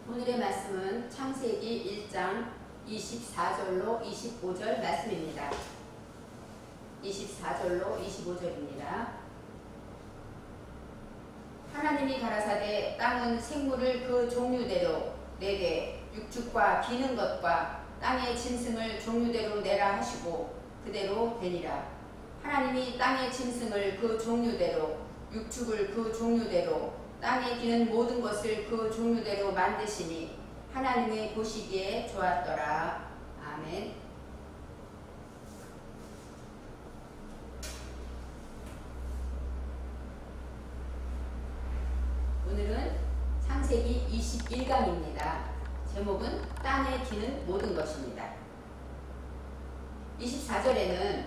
오늘의 말씀은 창세기 1장 24절로 25절 말씀입니다. 24절로 25절입니다. 하나님이 가라사대 땅은 생물을 그 종류대로 내되 육축과 기는 것과 땅의 짐승을 종류대로 내라 하시고 그대로 되니라. 하나님이 땅의 짐승을 그 종류대로 육축을 그 종류대로 땅에 기는 모든 것을 그 종류대로 만드시니 하나님의 보시기에 좋았더라. 아멘. 오늘은 창세기 21강입니다. 제목은 땅에 기는 모든 것입니다. 24절에는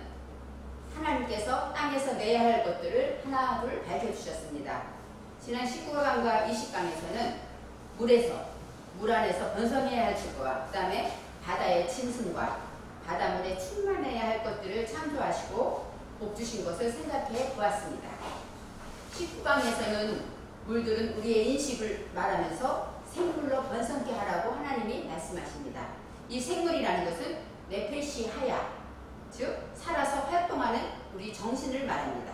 하나님께서 땅에서 내야 할 것들을 하나 둘 밝혀주셨습니다. 지난 19강과 20강에서는 물 안에서 번성해야 할 것과 그 다음에 바다의 짐승과 바닷물에 충만해야 할 것들을 창조하시고 복 주신 것을 생각해 보았습니다. 19강에서는 물들은 우리의 인식을 말하면서 생물로 번성케 하라고 하나님이 말씀하십니다. 이 생물이라는 것은 네페시 하야, 즉 살아서 활동하는 우리 정신을 말합니다.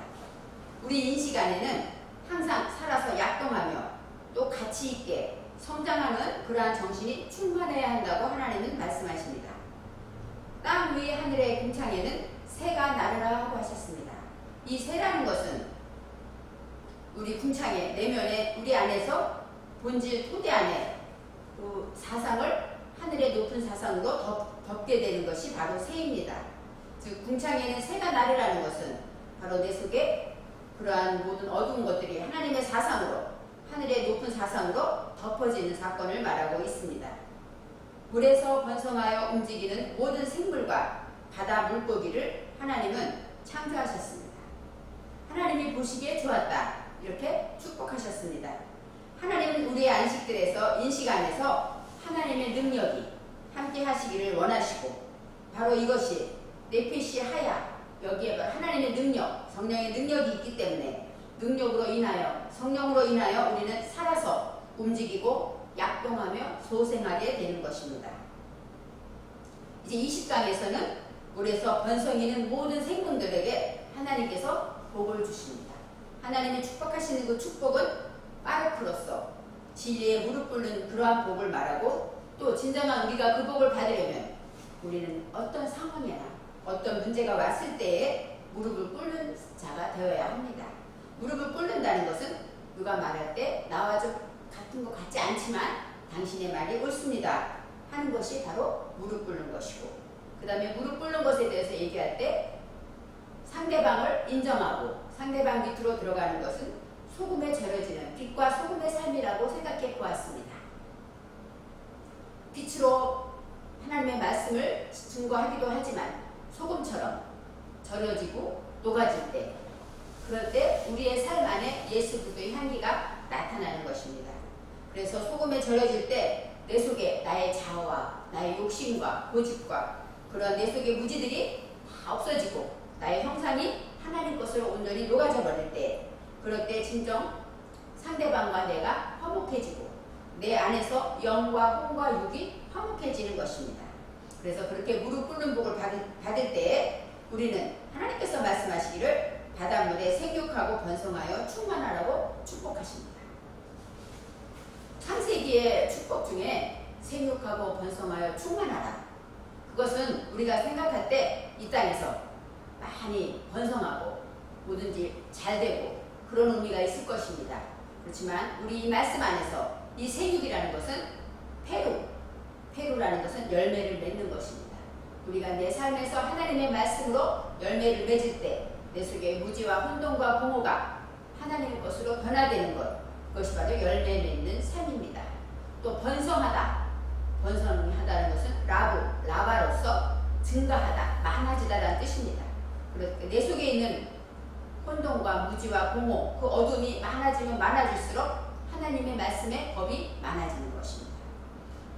우리 인식 안에는 항상 살아서 약동하며 또 가치 있게 성장하는 그러한 정신이 충만해야 한다고 하나님은 말씀하십니다. 땅 위의 하늘의 궁창에는 새가 나르라 하고 하셨습니다. 이 새라는 것은 우리 궁창의 내면에 우리 안에서 본질 토대 안에 그 사상을 하늘의 높은 사상으로 덮게 되는 것이 바로 새입니다. 즉 궁창에는 새가 나르라는 것은 바로 내 속에 그러한 모든 어두운 것들이 하나님의 사상으로 하늘의 높은 사상으로 덮어지는 사건을 말하고 있습니다. 물에서 번성하여 움직이는 모든 생물과 바다 물고기를 하나님은 창조하셨습니다. 하나님이 보시기에 좋았다 이렇게 축복하셨습니다. 하나님은 우리의 안식들에서 인식 안에서 하나님의 능력이 함께 하시기를 원하시고 바로 이것이 네페시 하야 여기에 하나님의 능력, 성령의 능력이 있기 때문에 능력으로 인하여 성령으로 인하여 우리는 살아서 움직이고 약동하며 소생하게 되는 것입니다. 이제 20강에서는 물에서 번성이는 모든 생물들에게 하나님께서 복을 주십니다. 하나님이 축복하시는 그 축복은 파르크로서 진리에 무릎 꿇는 그러한 복을 말하고 또 진정한 우리가 그 복을 받으려면 우리는 어떤 상황이나 어떤 문제가 왔을 때에 무릎을 꿇는 자가 되어야 합니다. 무릎을 꿇는다는 것은 누가 말할 때 나와 좀 같은 것 같지 않지만 당신의 말이 옳습니다 하는 것이 바로 무릎 꿇는 것이고 그 다음에 무릎 꿇는 것에 대해서 얘기할 때 상대방을 인정하고 상대방 밑으로 들어가는 것은 소금에 절여지는 빛과 소금의 삶이라고 생각해 보았습니다. 빛으로 하나님의 말씀을 증거하기도 하지만 소금처럼 절여지고 녹아질 때 그럴 때 우리의 삶 안에 예수 그리스도의 향기가 나타나는 것입니다. 그래서 소금에 절여질 때 내 속에 나의 자아와 나의 욕심과 고집과 그런 내 속의 무지들이 다 없어지고 나의 형상이 하나님 것으로 온전히 녹아져 버릴 때 그럴 때 진정 상대방과 내가 화목해지고 내 안에서 영과 혼과 육이 화목해지는 것입니다. 그래서 그렇게 무릎 꿇는 복을 받을 때 우리는 하나님께서 말씀하시기를 바닷물에 생육하고 번성하여 충만하라고 축복하십니다. 창세기의 축복 중에 생육하고 번성하여 충만하라. 그것은 우리가 생각할 때 이 땅에서 많이 번성하고 뭐든지 잘 되고 그런 의미가 있을 것입니다. 그렇지만 우리 이 말씀 안에서 이 생육이라는 것은 페루라는 것은 열매를 맺는 것입니다. 우리가 내 삶에서 하나님의 말씀으로 열매를 맺을 때 내 속에 무지와 혼돈과 공허가 하나님의 것으로 변화되는 것 그것이 바로 열매 맺는 삶입니다. 또 번성하다는 것은 라바로서 증가하다, 많아지다라는 뜻입니다. 그렇게 내 속에 있는 혼돈과 무지와 공허 그 어둠이 많아지면 많아질수록 하나님의 말씀의 법이 많아지는 것입니다.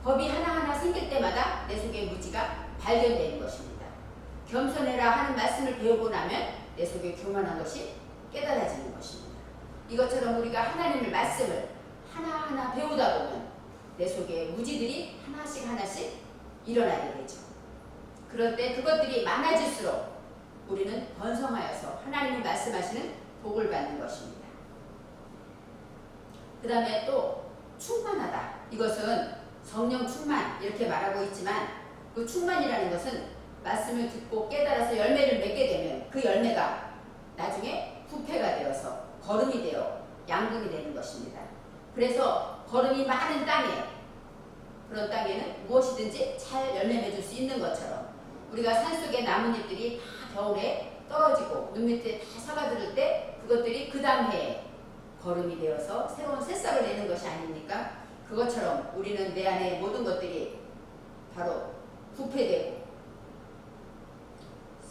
법이 하나하나 생길 때마다 내 속의 무지가 발견되는 것입니다. 겸손해라 하는 말씀을 배우고 나면 내 속에 교만한 것이 깨달아지는 것입니다. 이것처럼 우리가 하나님의 말씀을 하나하나 배우다 보면 내 속에 무지들이 하나씩 하나씩 일어나게 되죠. 그럴 때 그것들이 많아질수록 우리는 번성하여서 하나님이 말씀하시는 복을 받는 것입니다. 그 다음에 또 충만하다. 이것은 성령 충만 이렇게 말하고 있지만 그 충만이라는 것은 말씀을 듣고 깨달아서 열매를 맺게 되면 그 열매가 나중에 부패가 되어서 거름이 되어 양분이 되는 것입니다. 그래서 거름이 많은 땅에, 그런 땅에는 무엇이든지 잘 열매 맺을 수 있는 것처럼 우리가 산속의 나뭇잎들이 다 겨울에 떨어지고 눈 밑에 다 사가들을 때 그것들이 그 다음 해에 거름이 되어서 새로운 새싹을 내는 것이 아닙니까? 그것처럼 우리는 내 안에 모든 것들이 바로 부패되고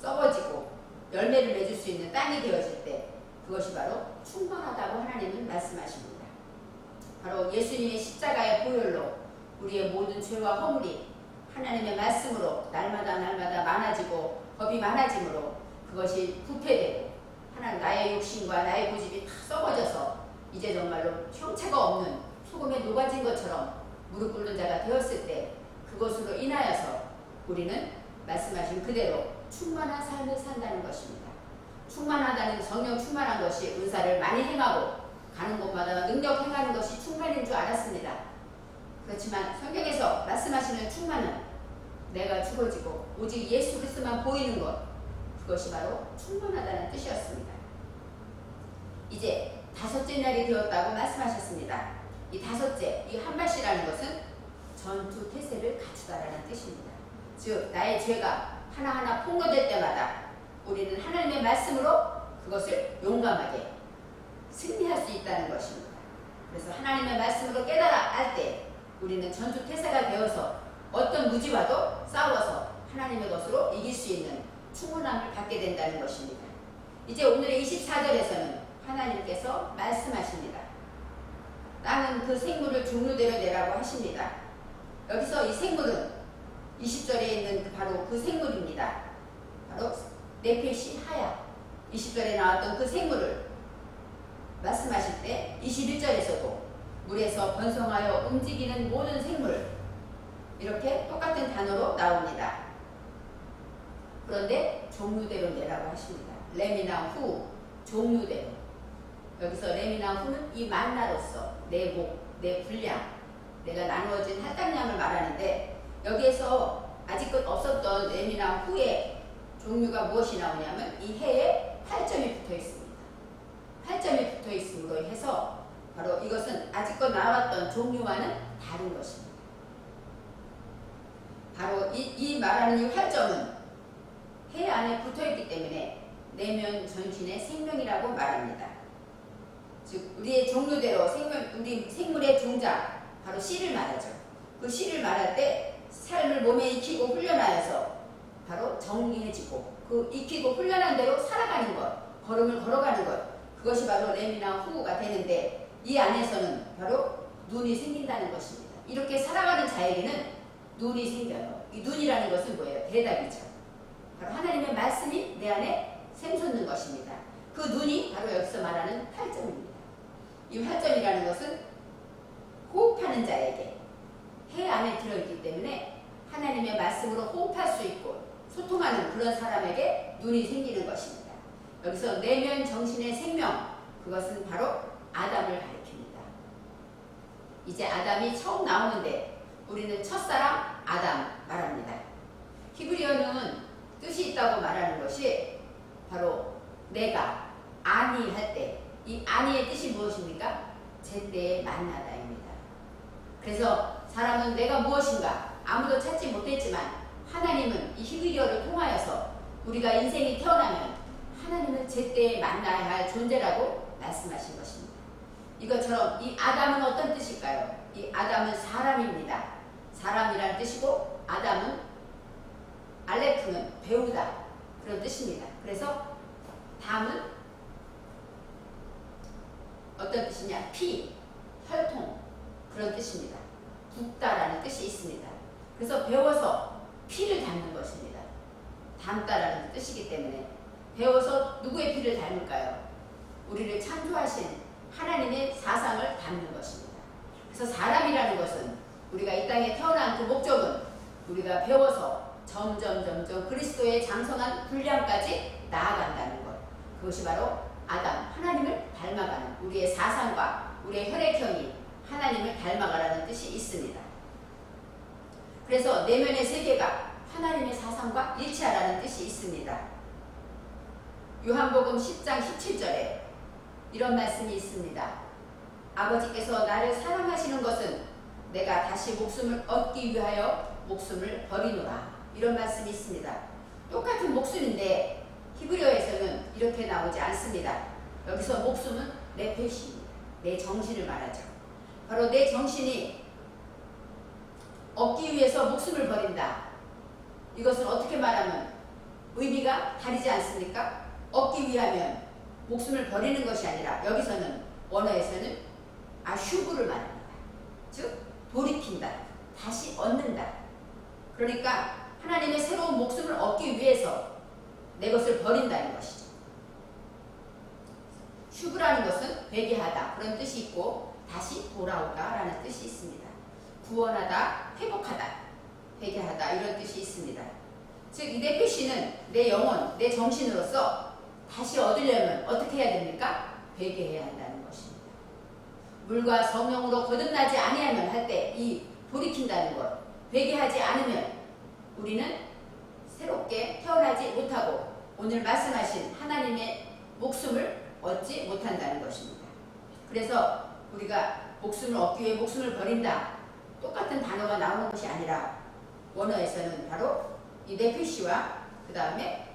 썩어지고 열매를 맺을 수 있는 땅이 되어질 때 그것이 바로 충만하다고 하나님은 말씀하십니다. 바로 예수님의 십자가의 보혈로 우리의 모든 죄와 허물이 하나님의 말씀으로 날마다 많아지고 법이 많아지므로 그것이 부패되고 하나님 나의 욕심과 나의 고집이 다 썩어져서 이제 정말로 형체가 없는 소금에 녹아진 것처럼 무릎 꿇는 자가 되었을 때 그것으로 인하여서 우리는 말씀하신 그대로 충만한 삶을 산다는 것입니다. 충만하다는 성령 충만한 것이 은사를 많이 행하고 가는 곳마다 능력 행하는 것이 충만인 줄 알았습니다. 그렇지만 성경에서 말씀하시는 충만은 내가 죽어지고 오직 예수 그리스도만 보이는 것, 그것이 바로 충만하다는 뜻이었습니다. 이제 다섯째 날이 되었다고 말씀하셨습니다. 이 다섯째, 이 한밭이라는 것은 전투 태세를 갖추다라는 뜻입니다. 즉 나의 죄가 하나하나 폭로될 때마다 우리는 하나님의 말씀으로 그것을 용감하게 승리할 수 있다는 것입니다. 그래서 하나님의 말씀으로 깨달아 알 때 우리는 전투 태세가 되어서 어떤 무지와도 싸워서 하나님의 것으로 이길 수 있는 충분함을 받게 된다는 것입니다. 이제 오늘의 24절에서는 하나님께서 말씀하십니다. 땅은 그 생물을 종류대로 내라고 하십니다. 여기서 이 생물은 20절에 있는 바로 그 생물입니다. 바로 네펫이 하야. 20절에 나왔던 그 생물을 말씀하실 때 21절에서도 물에서 번성하여 움직이는 모든 생물, 이렇게 똑같은 단어로 나옵니다. 그런데 종류대로 내라고 하십니다. 렘이나 후, 종류대로. 여기서 렘이나 후는 이 만나로서 내 목, 내 분량, 내가 나누어진 할당량을 말하는데 여기에서 아직껏 없었던 렘이나 후의 종류가 무엇이 나오냐면 이 해에 8점이 붙어 있습니다. 8점이 붙어 있음으로 해서 바로 이것은 아직껏 나왔던 종류와는 다른 것입니다. 바로 이 말하는 이 8점은 해 안에 붙어 있기 때문에 내면 전신의 생명이라고 말합니다. 즉 우리의 종류대로 우리 생물의 종자, 바로 씨를 말하죠. 그 씨를 말할 때 삶을 몸에 익히고 훈련하여서 바로 정리해지고 그 익히고 훈련한 대로 살아가는 것, 걸음을 걸어가는 것, 그것이 바로 렘이나 후가 되는데 이 안에서는 바로 눈이 생긴다는 것입니다. 이렇게 살아가는 자에게는 눈이 생겨요. 이 눈이라는 것은 뭐예요? 대답이죠. 바로 하나님의 말씀이 내 안에 샘솟는 것입니다. 그 눈이 바로 여기서 말하는 8점입니다. 이 8점이라는 것은 호흡하는 자에게 해 안에 들어있기 때문에 하나님의 말씀으로 호흡할 수 있고 소통하는 그런 사람에게 눈이 생기는 것입니다. 여기서 내면 정신의 생명, 그것은 바로 아담을 가리킵니다. 이제 아담이 처음 나오는데 우리는 첫사람 아담 말합니다. 히브리어는 뜻이 있다고 말하는 것이 바로 내가 아니 할 때, 이 아니의 뜻이 무엇입니까? 제때에 만나다입니다. 그래서 사람은 내가 무엇인가 아무도 찾지 못했지만 하나님은 이 히브리어를 통하여서 우리가 인생이 태어나면 하나님은 제때에 만나야 할 존재라고 말씀하신 것입니다. 이것처럼 이 아담은 어떤 뜻일까요? 이 아담은 사람입니다. 사람이라는 뜻이고 아담은 알레프는 배우다, 그런 뜻입니다. 그래서 담은 어떤 뜻이냐? 피, 혈통, 그런 뜻입니다. 붓다라는 뜻이 있습니다. 그래서 배워서 피를 닮는 것입니다. 닮다라는 뜻이기 때문에 배워서 누구의 피를 닮을까요? 우리를 창조하신 하나님의 사상을 닮는 것입니다. 그래서 사람이라는 것은 우리가 이 땅에 태어난 그 목적은 우리가 배워서 점점 그리스도의 장성한 분량까지 나아간다는 것. 그것이 바로 아담, 하나님을 닮아가는 우리의 사상과 우리의 혈액형이 하나님을 닮아가라는 뜻이 있습니다. 그래서 내면의 세계가 하나님의 사상과 일치하라는 뜻이 있습니다. 요한복음 10장 17절에 이런 말씀이 있습니다. 아버지께서 나를 사랑하시는 것은 내가 다시 목숨을 얻기 위하여 목숨을 버리노라. 이런 말씀이 있습니다. 똑같은 목숨인데 히브리어에서는 이렇게 나오지 않습니다. 여기서 목숨은 네페시입니다. 내 정신을 말하죠. 바로 내 정신이 얻기 위해서 목숨을 버린다. 이것은 어떻게 말하면 의미가 다르지 않습니까? 얻기 위하면 목숨을 버리는 것이 아니라 여기서는 원어에서는 아슈브를 말합니다. 즉 돌이킨다. 다시 얻는다. 그러니까 하나님의 새로운 목숨을 얻기 위해서 내 것을 버린다는 것이죠. 슈브라는 것은 회개하다 그런 뜻이 있고 다시 돌아오다라는 뜻이 있습니다. 구원하다, 회복하다, 회개하다 이런 뜻이 있습니다. 즉 이 네페시는 내 영혼, 내 정신으로서 다시 얻으려면 어떻게 해야 됩니까? 회개해야 한다는 것입니다. 물과 성령으로 거듭나지 아니하면 할 때 이 돌이킨다는 것, 회개하지 않으면 우리는 새롭게 태어나지 못하고 오늘 말씀하신 하나님의 목숨을 얻지 못한다는 것입니다. 그래서 우리가 목숨을 얻기 위해 목숨을 버린다. 똑같은 단어가 나오는 것이 아니라 원어에서는 바로 이 네페시와 그 다음에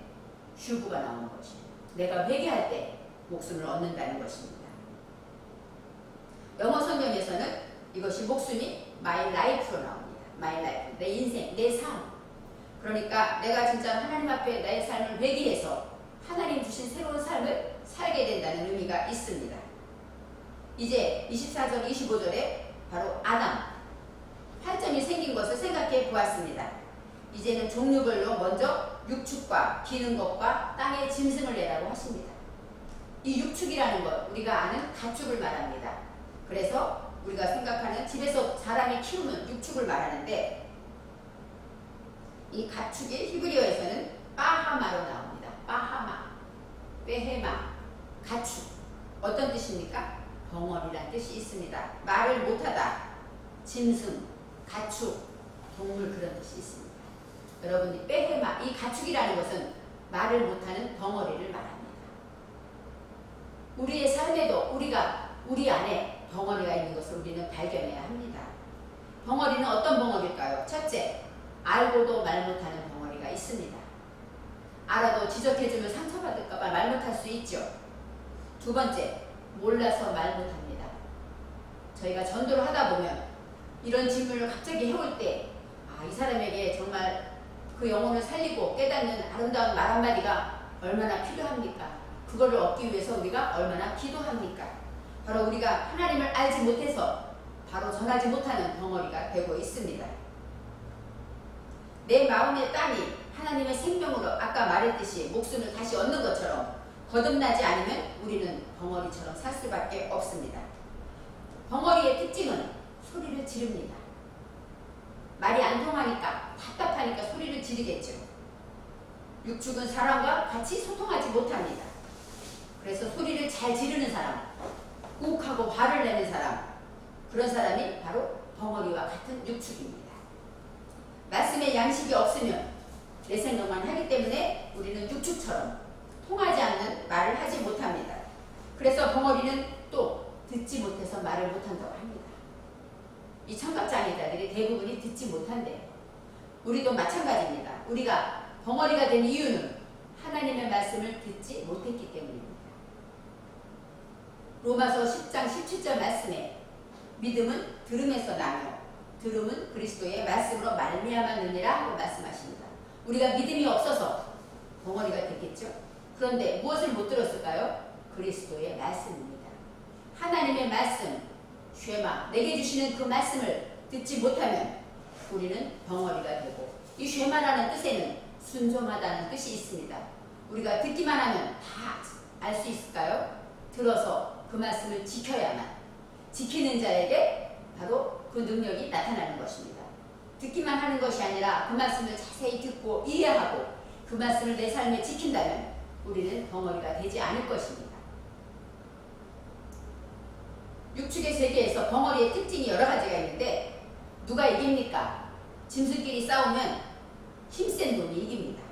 슈브가 나오는 것입니다. 내가 회개할 때 목숨을 얻는다는 것입니다. 영어 성경에서는 이것이 목숨이 my life로 나옵니다. my life, 내 인생, 내 삶. 그러니까 내가 진짜 하나님 앞에 나의 삶을 회개해서 하나님 주신 새로운 삶을 살게 된다는 의미가 있습니다. 이제 24절, 25절에 바로 아담, 팔점이 생긴 것을 생각해 보았습니다. 이제는 종류별로 먼저 육축과 기는 것과 땅의 짐승을 내라고 하십니다. 이 육축이라는 것, 우리가 아는 가축을 말합니다. 그래서 우리가 생각하는 집에서 사람이 키우는 육축을 말하는데 이 가축이 히브리어에서는 바하마로 나옵니다. 바하마, 베헤마, 가축. 어떤 뜻입니까? 벙어리란 뜻이 있습니다. 말을 못하다, 짐승, 가축, 동물 그런 뜻이 있습니다. 여러분이 베헤마, 이 가축이라는 것은 말을 못하는 벙어리를 말합니다. 우리의 삶에도 우리 안에 벙어리가 있는 것을 우리는 발견해야 합니다. 벙어리는 어떤 벙어리일까요? 첫째, 알고도 말 못하는 벙어리가 있습니다. 알아도 지적해주면 상처받을까봐 말 못할 수 있죠. 두 번째, 몰라서 말 못합니다. 저희가 전도를 하다 보면 이런 질문을 갑자기 해올 때 이 사람에게 정말 그 영혼을 살리고 깨닫는 아름다운 말 한마디가 얼마나 필요합니까? 그거를 얻기 위해서 우리가 얼마나 기도합니까? 바로 우리가 하나님을 알지 못해서 바로 전하지 못하는 벙어리가 되고 있습니다. 내 마음의 땅이 하나님의 생명으로 아까 말했듯이 목숨을 다시 얻는 것처럼 거듭나지 않으면 우리는 벙어리처럼 살 수밖에 없습니다. 벙어리의 특징은 소리를 지릅니다. 말이 안 통하니까 답답하니까 소리를 지르겠죠. 육축은 사람과 같이 소통하지 못합니다. 그래서 소리를 잘 지르는 사람, 욱하고 화를 내는 사람, 그런 사람이 바로 벙어리와 같은 육축입니다. 말씀에 양식이 없으면 내 생각만 하기 때문에 우리는 육축처럼 통하지 않는 말을 하지 못합니다. 그래서 벙어리는 또 듣지 못해서 말을 못한다고 합니다. 이 청각장애자들이 대부분이 듣지 못한대요. 우리도 마찬가지입니다. 우리가 벙어리가 된 이유는 하나님의 말씀을 듣지 못했기 때문입니다. 로마서 10장 17절 말씀에 믿음은 들음에서 나며 들음은 그리스도의 말씀으로 말미암았느니라 하고 말씀하십니다. 우리가 믿음이 없어서 벙어리가 됐겠죠. 그런데 무엇을 못 들었을까요? 그리스도의 말씀입니다. 하나님의 말씀, 쉐마, 내게 주시는 그 말씀을 듣지 못하면 우리는 벙어리가 되고, 이 쉐마라는 뜻에는 순종하다는 뜻이 있습니다. 우리가 듣기만 하면 다 알 수 있을까요? 들어서 그 말씀을 지켜야만, 지키는 자에게 바로 그 능력이 나타나는 것입니다. 듣기만 하는 것이 아니라 그 말씀을 자세히 듣고 이해하고 그 말씀을 내 삶에 지킨다면 우리는 벙어리가 되지 않을 것입니다. 육축의 세계에서 벙어리의 특징이 여러 가지가 있는데 누가 이깁니까? 짐승끼리 싸우면 힘센 놈이 이깁니다.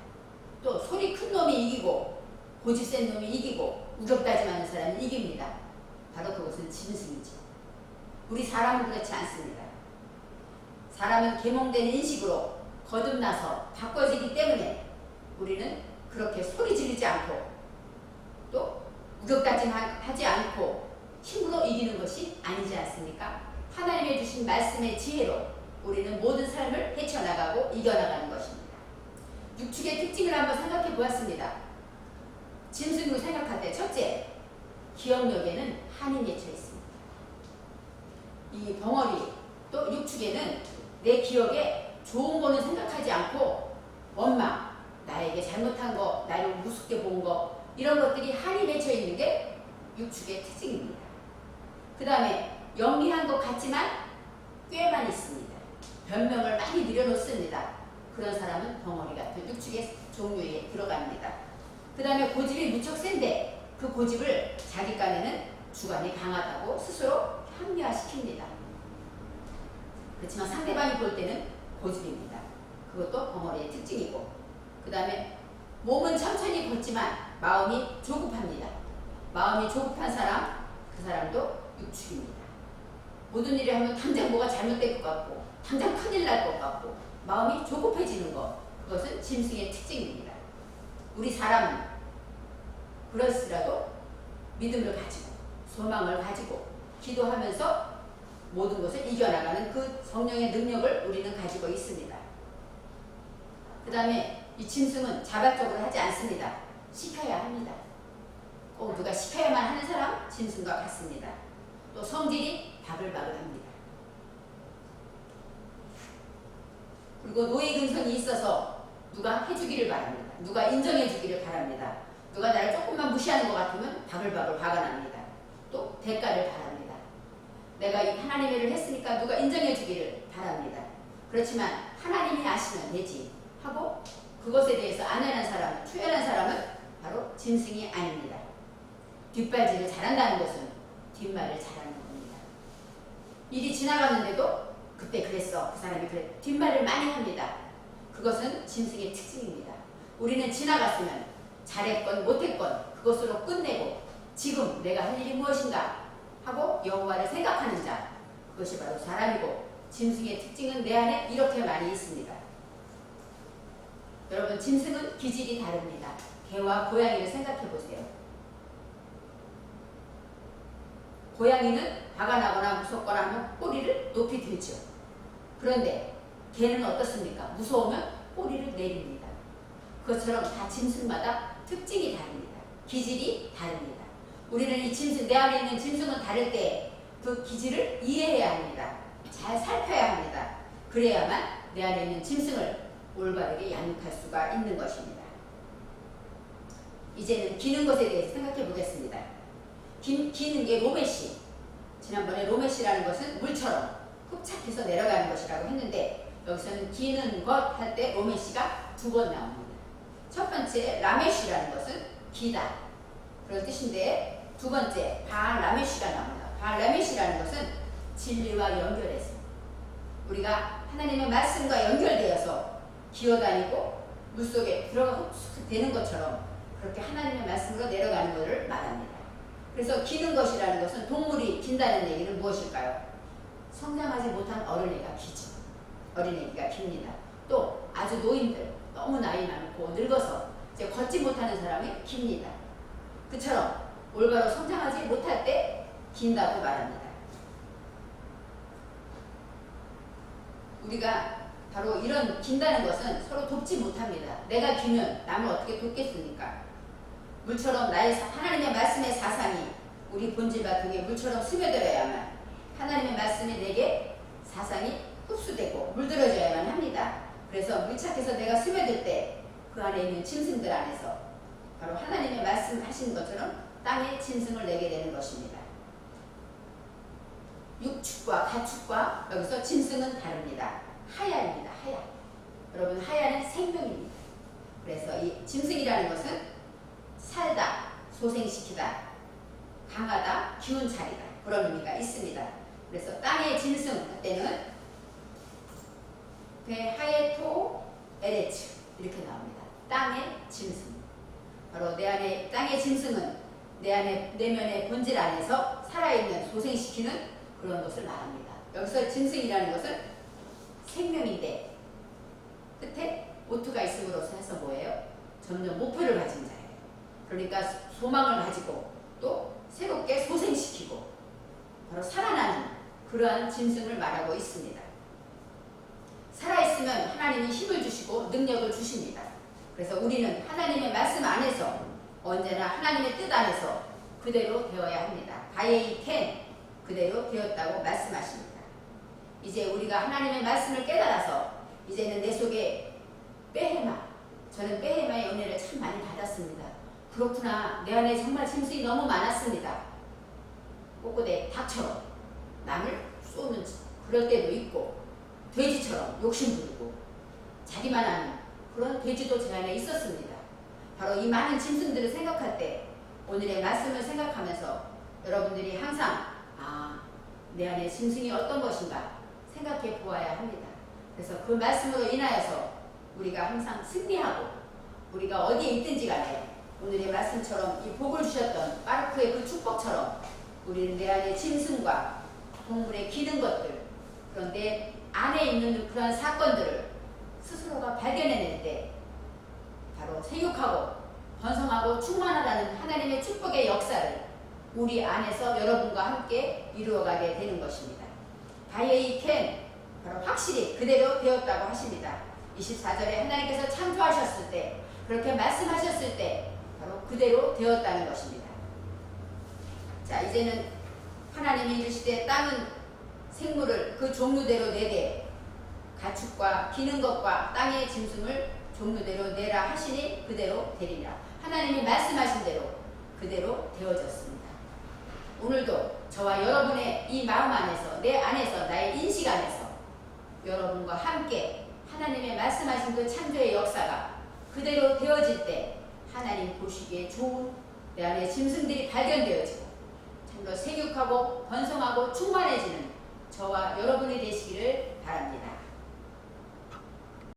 또 소리 큰 놈이 이기고 고집 센 놈이 이기고 우격다짐하는 사람이 이깁니다. 바로 그것은 짐승이죠. 우리 사람은 그렇지 않습니다. 사람은 계몽된 인식으로 거듭나서 바꿔지기 때문에 우리는 그렇게 소리 지르지 않고 또 우격다짐하지 않고 힘으로 이기는 것이 아니지 않습니까? 하나님의 주신 말씀의 지혜로 우리는 모든 삶을 헤쳐나가고 이겨나가는 것입니다. 육축의 특징을 한번 생각해 보았습니다. 짐승으로 생각할 때 첫째, 기억력에는 한이 맺혀 있습니다. 이 벙어리 또 육축에는 내 기억에 좋은 거는 생각하지 않고 원망, 나에게 잘못한 거, 나를 우습게 본 거 이런 것들이 한이 맺혀 있는 게 육축의 특징입니다. 그 다음에 영리한 것 같지만 꾀만 있습니다. 변명을 많이 늘여놓습니다. 그런 사람은 벙어리 같은 육축의 종류에 들어갑니다. 그 다음에 고집이 무척 센데 그 고집을 자기 깐에는 주관이 강하다고 스스로 합리화시킵니다. 그렇지만 상대방이 볼 때는 고집입니다. 그것도 벙어리의 특징이고 그 다음에 몸은 천천히 걷지만 마음이 조급합니다. 마음이 조급한 사람, 그 사람도 육축입니다. 모든 일을 하면 당장 뭐가 잘못될 것 같고 당장 큰일 날 것 같고 마음이 조급해지는 것, 그것은 짐승의 특징입니다. 우리 사람은 그럴지라도 믿음을 가지고 소망을 가지고 기도하면서 모든 것을 이겨나가는 그 성령의 능력을 우리는 가지고 있습니다. 그 다음에 이 짐승은 자발적으로 하지 않습니다. 시켜야 합니다. 꼭 누가 시켜야만 하는 사람 짐승과 같습니다. 또 성질이 바글바글합니다. 그리고 노예근성이 있어서 누가 해주기를 바랍니다. 누가 인정해주기를 바랍니다. 누가 나를 조금만 무시하는 것 같으면 바글바글 화가 납니다. 또 대가를 바랍니다. 내가 이 하나님의 일을 했으니까 누가 인정해주기를 바랍니다. 그렇지만 하나님이 아시면 되지 하고 그것에 대해서 안연한 사람, 투연한 사람은 바로 짐승이 아닙니다. 뒷발질을 잘한다는 것은 뒷말을 잘하는 겁니다. 일이 지나갔는데도 그때 그랬어, 그 사람이 그래, 뒷말을 많이 합니다. 그것은 짐승의 특징입니다. 우리는 지나갔으면 잘했건 못했건 그것으로 끝내고 지금 내가 할 일이 무엇인가 하고 여호와를 생각하는 자, 그것이 바로 사람이고 짐승의 특징은 내 안에 이렇게 많이 있습니다. 여러분, 짐승은 기질이 다릅니다. 개와 고양이를 생각해 보세요. 고양이는 화가 나거나 무섭거나 하면 꼬리를 높이 들죠. 그런데 개는 어떻습니까? 무서우면 꼬리를 내립니다. 그것처럼 다 짐승마다 특징이 다릅니다. 기질이 다릅니다. 우리는 이 짐승, 내 안에 있는 짐승은 다를 때 그 기질을 이해해야 합니다. 잘 살펴야 합니다. 그래야만 내 안에 있는 짐승을 올바르게 양육할 수가 있는 것입니다. 이제는 기는 것에 대해서 생각해 보겠습니다. 기는 게 로메시. 지난번에 로메시라는 것은 물처럼 흡착해서 내려가는 것이라고 했는데 여기서는 기는 것 할 때 로메시가 2번 나옵니다. 첫 번째 라메시라는 것은 기다, 그런 뜻인데 두 번째 바라메시가 나옵니다. 바라메시라는 것은 진리와 연결해서 우리가 하나님의 말씀과 연결되어서 기어다니고 물속에 들어가 되는 것처럼 그렇게 하나님의 말씀으로 내려가는 것을 말합니다. 그래서 기는 것이라는 것은 동물이 긴다는 얘기는 무엇일까요? 성장하지 못한 어린애가 기죠. 어린애기가 깁니다. 또 아주 노인들, 너무 나이 많고 늙어서 이제 걷지 못하는 사람이 깁니다. 그처럼 올바로 성장하지 못할 때 긴다고 말합니다. 우리가 바로 이런 긴다는 것은 서로 돕지 못합니다. 내가 기면 남을 어떻게 돕겠습니까? 물처럼 나의 하나님의 말씀의 사상이 우리 본질과 등에 물처럼 스며들어야만 하나님의 말씀이 내게 사상이 흡수되고 물들어져야만 합니다. 그래서 밀착해서 내가 스며들 때 그 안에 있는 짐승들 안에서 바로 하나님의 말씀하신 것처럼 땅에 짐승을 내게 되는 것입니다. 육축과 가축과 여기서 짐승은 다릅니다. 하야입니다. 하야. 여러분 하야는 생명입니다. 그래서 이 짐승이라는 것은 살다, 소생시키다, 강하다, 기운차리다 그런 의미가 있습니다. 그래서 땅의 짐승 할 때는 베하예토 에레츠 이렇게 나옵니다. 땅의 짐승. 바로 내 안에 땅의 짐승은 내 안에 내면의 본질 안에서 살아있는 소생시키는 그런 것을 말합니다. 여기서 짐승이라는 것은 생명인데 끝에 오투가 있음으로써 해서 뭐예요? 점점 목표를 가진 자예요. 그러니까 소망을 가지고 또 새롭게 소생시키고 바로 살아나는 그러한 짐승을 말하고 있습니다. 살아있으면 하나님이 힘을 주시고 능력을 주십니다. 그래서 우리는 하나님의 말씀 안에서 언제나 하나님의 뜻 안에서 그대로 되어야 합니다. 바예이 켄 그대로 되었다고 말씀하십니다. 이제 우리가 하나님의 말씀을 깨달아서 이제는 내 속에 베헤마 저는 베헤마의 은혜를 참 많이 받았습니다. 그렇구나. 내 안에 정말 짐승이 너무 많았습니다. 꼬꼬대 닭처럼 남을 쏘는 그럴 때도 있고 돼지처럼 욕심부리고 자기만 아는 그런 돼지도 제 안에 있었습니다. 바로 이 많은 짐승들을 생각할 때 오늘의 말씀을 생각하면서 여러분들이 항상 내 안에 짐승이 어떤 것인가 생각해 보아야 합니다. 그래서 그 말씀으로 인하여서 우리가 항상 승리하고 우리가 어디에 있든지 간에 오늘의 말씀처럼 이 복을 주셨던 바르크의 그 축복처럼 우리는 내 안에 짐승과 동물에 기는 것들 그런 내 안에 있는 그런 사건들을 스스로가 발견해낼 때 바로 생육하고 번성하고 충만하다는 하나님의 축복의 역사를 우리 안에서 여러분과 함께 이루어가게 되는 것입니다. 바예이 켄 바로 확실히 그대로 되었다고 하십니다. 24절에 하나님께서 창조하셨을 때 그렇게 말씀하셨을 때 바로 그대로 되었다는 것입니다. 자 이제는 하나님이 이르시되 땅은 생물을 그 종류대로 내되 가축과 기는 것과 땅의 짐승을 종류대로 내라 하시니 그대로 되리라. 하나님이 말씀하신 대로 그대로 되어졌습니다. 오늘도 저와 여러분의 이 마음 안에서 내 안에서 나의 인식 안에서 여러분과 함께 하나님의 말씀하신 그 창조의 역사가 그대로 되어질 때 하나님 보시기에 좋은 내 안에 짐승들이 발견되어지고 참으로 생육하고 번성하고 충만해지는 저와 여러분이 되시기를 바랍니다.